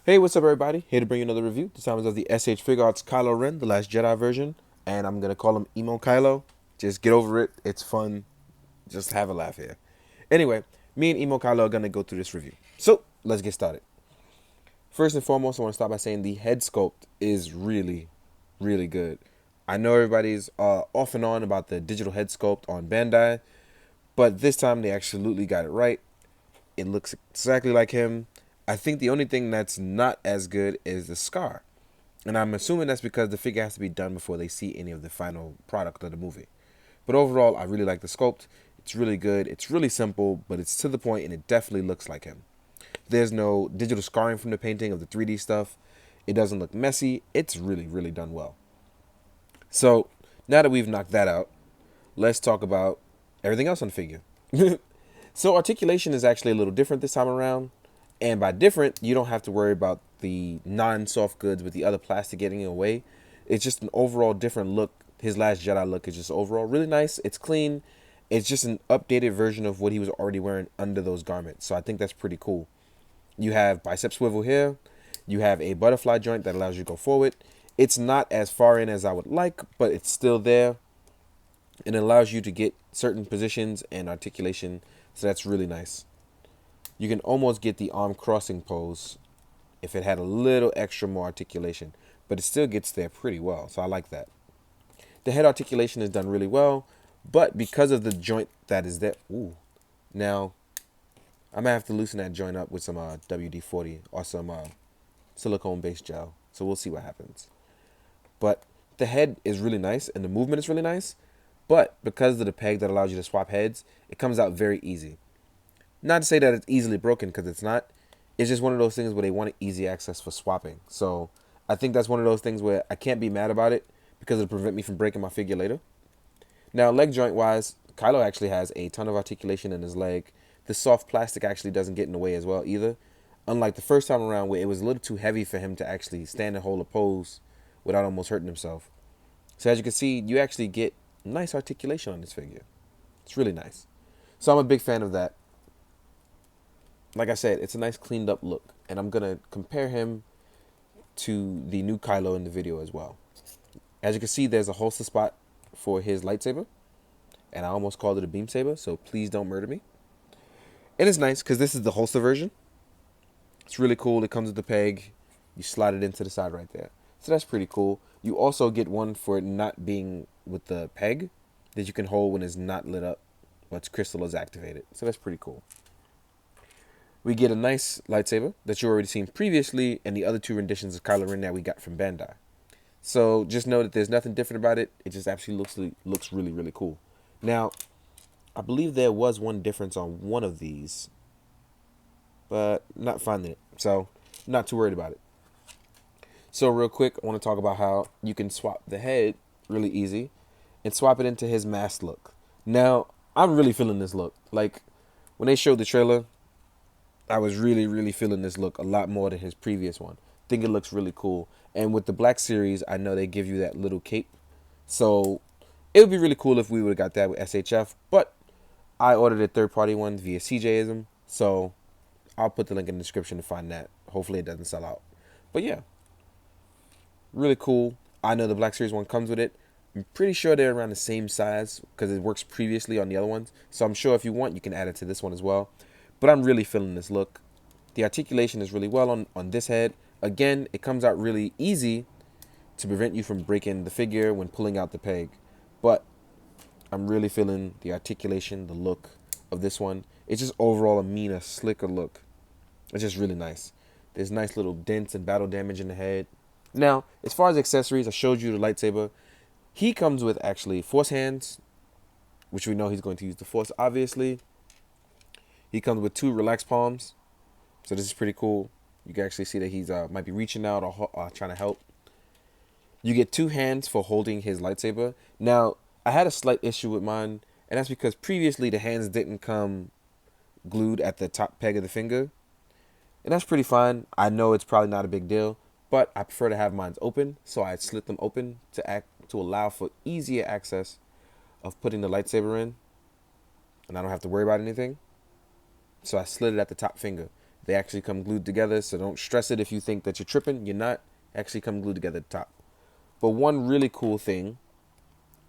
Hey, what's up, everybody? Here to bring you another review. This time is of the SH Figuarts Kylo Ren, the Last Jedi version, and I'm gonna call him Emo Kylo. Just get over it. It's fun. Just have a laugh here. Anyway, me and Emo Kylo are gonna go through this review. So let's get started. First and foremost, I want to start by saying the head sculpt is really, really good. I know everybody's off and on about the digital head sculpt on Bandai, but this time they absolutely got it right. It looks exactly like him. I think the only thing that's not as good is the scar. And I'm assuming that's because the figure has to be done before they see any of the final product of the movie. But overall, I really like the sculpt. It's really good. It's really simple, but it's to the point and it definitely looks like him. There's no digital scarring from the painting of the 3D stuff. It doesn't look messy. It's really, really done well. So now that we've knocked that out, let's talk about everything else on the figure. So articulation is actually a little different this time around. And by different, you don't have to worry about the non-soft goods with the other plastic getting in the way. It's just an overall different look. His Last Jedi look is just overall really nice. It's clean. It's just an updated version of what he was already wearing under those garments. So I think that's pretty cool. You have bicep swivel here. You have a butterfly joint that allows you to go forward. It's not as far in as I would like, but it's still there. And it allows you to get certain positions and articulation. So that's really nice. You can almost get the arm crossing pose if it had a little extra more articulation, but it still gets there pretty well. So I like that. The head articulation is done really well, but because of the joint that is there, now I might have to loosen that joint up with some WD-40 or some silicone-based gel. So we'll see what happens. But the head is really nice and the movement is really nice, but because of the peg that allows you to swap heads, it comes out very easy. Not to say that it's easily broken, because it's not. It's just one of those things where they want easy access for swapping. So I think that's one of those things where I can't be mad about it because it'll prevent me from breaking my figure later. Now, leg joint wise, Kylo actually has a ton of articulation in his leg. The soft plastic actually doesn't get in the way as well either. Unlike the first time around where it was a little too heavy for him to actually stand and hold a pose without almost hurting himself. So as you can see, you actually get nice articulation on this figure. It's really nice. So I'm a big fan of that. Like I said, it's a nice cleaned up look. And I'm going to compare him to the new Kylo in the video as well. As you can see, there's a holster spot for his lightsaber. And I almost called it a beam saber, so please don't murder me. And it's nice because this is the holster version. It's really cool. It comes with the peg. You slide it into the side right there. So that's pretty cool. You also get one for it not being with the peg that you can hold when it's not lit up once crystal is activated. So that's pretty cool. We get a nice lightsaber that you already seen previously in the other two renditions of Kylo Ren that we got from Bandai. So just know that there's nothing different about it. It just absolutely looks really, really cool. Now, I believe there was one difference on one of these, but not finding it. So not too worried about it. So real quick, I want to talk about how you can swap the head really easy and swap it into his mask look. Now, I'm really feeling this look. Like, when they showed the trailer, I was really, really feeling this look a lot more than his previous one. I think it looks really cool. And with the Black Series, I know they give you that little cape. So it would be really cool if we would have got that with SHF. But I ordered a third-party one via CJism. So I'll put the link in the description to find that. Hopefully it doesn't sell out. But yeah, really cool. I know the Black Series one comes with it. I'm pretty sure they're around the same size because it works previously on the other ones. So I'm sure if you want, you can add it to this one as well. But I'm really feeling this look. The articulation is really well on this head. Again, it comes out really easy to prevent you from breaking the figure when pulling out the peg. But I'm really feeling the articulation, the look of this one. It's just overall a meaner, slicker look. It's just really nice. There's nice little dents and battle damage in the head. Now, as far as accessories, I showed you the lightsaber. He comes with actually force hands, which we know he's going to use the force, obviously. He comes with 2 relaxed palms. So this is pretty cool. You can actually see that he's might be reaching out or trying to help. You get 2 hands for holding his lightsaber. Now, I had a slight issue with mine, and that's because previously the hands didn't come glued at the top peg of the finger. And that's pretty fine. I know it's probably not a big deal, but I prefer to have mine open, so I slit them open to allow for easier access of putting the lightsaber in, and I don't have to worry about anything. So I slid it at the top finger. They actually come glued together, so don't stress it if you think that you're tripping. You're not. Actually come glued together at the top. But one really cool thing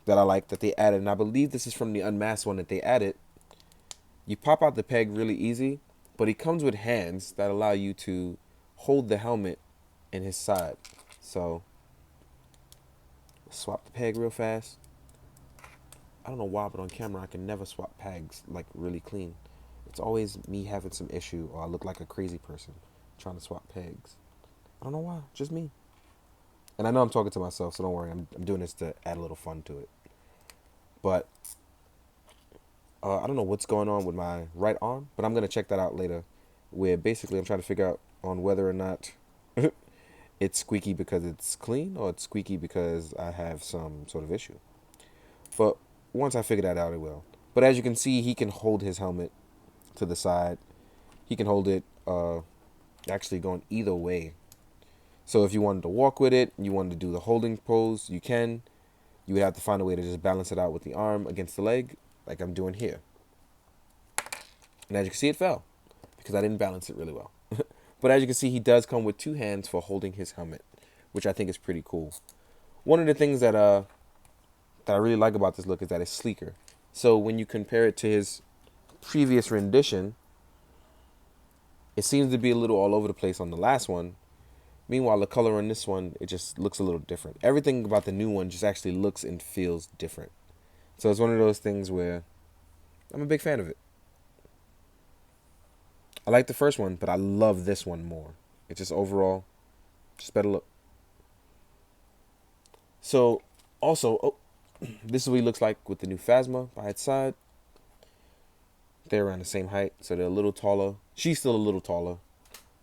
that I like that they added, and I believe this is from the unmasked one that they added, you pop out the peg really easy, but he comes with hands that allow you to hold the helmet in his side. So, swap the peg real fast. I don't know why, but on camera I can never swap pegs like really clean. It's always me having some issue, or I look like a crazy person trying to swap pegs. I don't know why, just me. And I know I'm talking to myself, so don't worry. I'm doing this to add a little fun to it. But I don't know what's going on with my right arm, but I'm going to check that out later. Where basically I'm trying to figure out on whether or not it's squeaky because it's clean or it's squeaky because I have some sort of issue. But once I figure that out, it will. But as you can see, he can hold his helmet to the side. He can hold it actually going either way. So if you wanted to walk with it, you wanted to do the holding pose, you can. You would have to find a way to just balance it out with the arm against the leg, like I'm doing here. And as you can see, it fell because I didn't balance it really well. But as you can see, he does come with two hands for holding his helmet, which I think is pretty cool. One of the things that I really like about this look is that it's sleeker. So when you compare it to his previous rendition, it seems to be a little all over the place on the last one. Meanwhile, the color on this one, it just looks a little different. Everything about the new one just actually looks and feels different. So it's one of those things where I'm a big fan of it. I like the first one, but I love this one more. It's just overall, just better look. So, also, this is what he looks like with the new Phasma by its side. They're around the same height, so they're a little taller. She's still a little taller.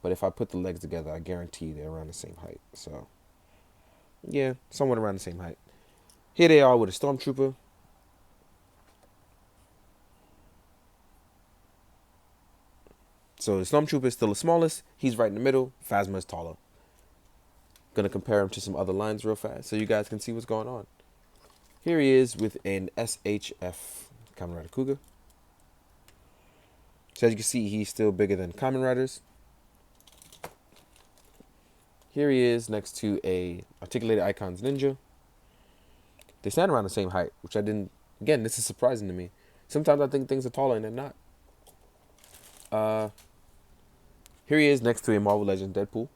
But if I put the legs together, I guarantee they're around the same height. So, yeah, somewhat around the same height. Here they are with a Stormtrooper. So the Stormtrooper is still the smallest. He's right in the middle. Phasma is taller. Gonna compare him to some other lines real fast so you guys can see what's going on. Here he is with an SHF Kamen Rider Cougar. So as you can see, he's still bigger than Kamen Riders. Here he is next to a Articulated Icons Ninja. They stand around the same height, which I didn't... Again, this is surprising to me. Sometimes I think things are taller and they're not. Here he is next to a Marvel Legends Deadpool.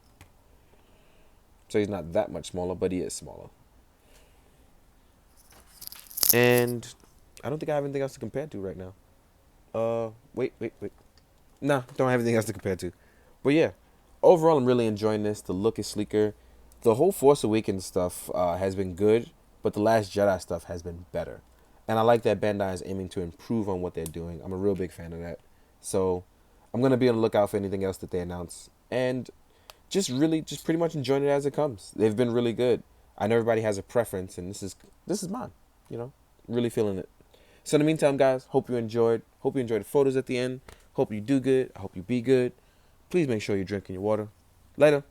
So he's not that much smaller, but he is smaller. And I don't think I have anything else to compare to right now. Wait. Nah, don't have anything else to compare to. But yeah, overall, I'm really enjoying this. The look is sleeker. The whole Force Awakens stuff has been good, but the Last Jedi stuff has been better. And I like that Bandai is aiming to improve on what they're doing. I'm a real big fan of that. So I'm going to be on the lookout for anything else that they announce. And just pretty much enjoying it as it comes. They've been really good. I know everybody has a preference, and this is mine. You know, really feeling it. So in the meantime, guys, hope you enjoyed. Hope you enjoyed the photos at the end. Hope you do good. I hope you be good. Please make sure you're drinking your water. Later.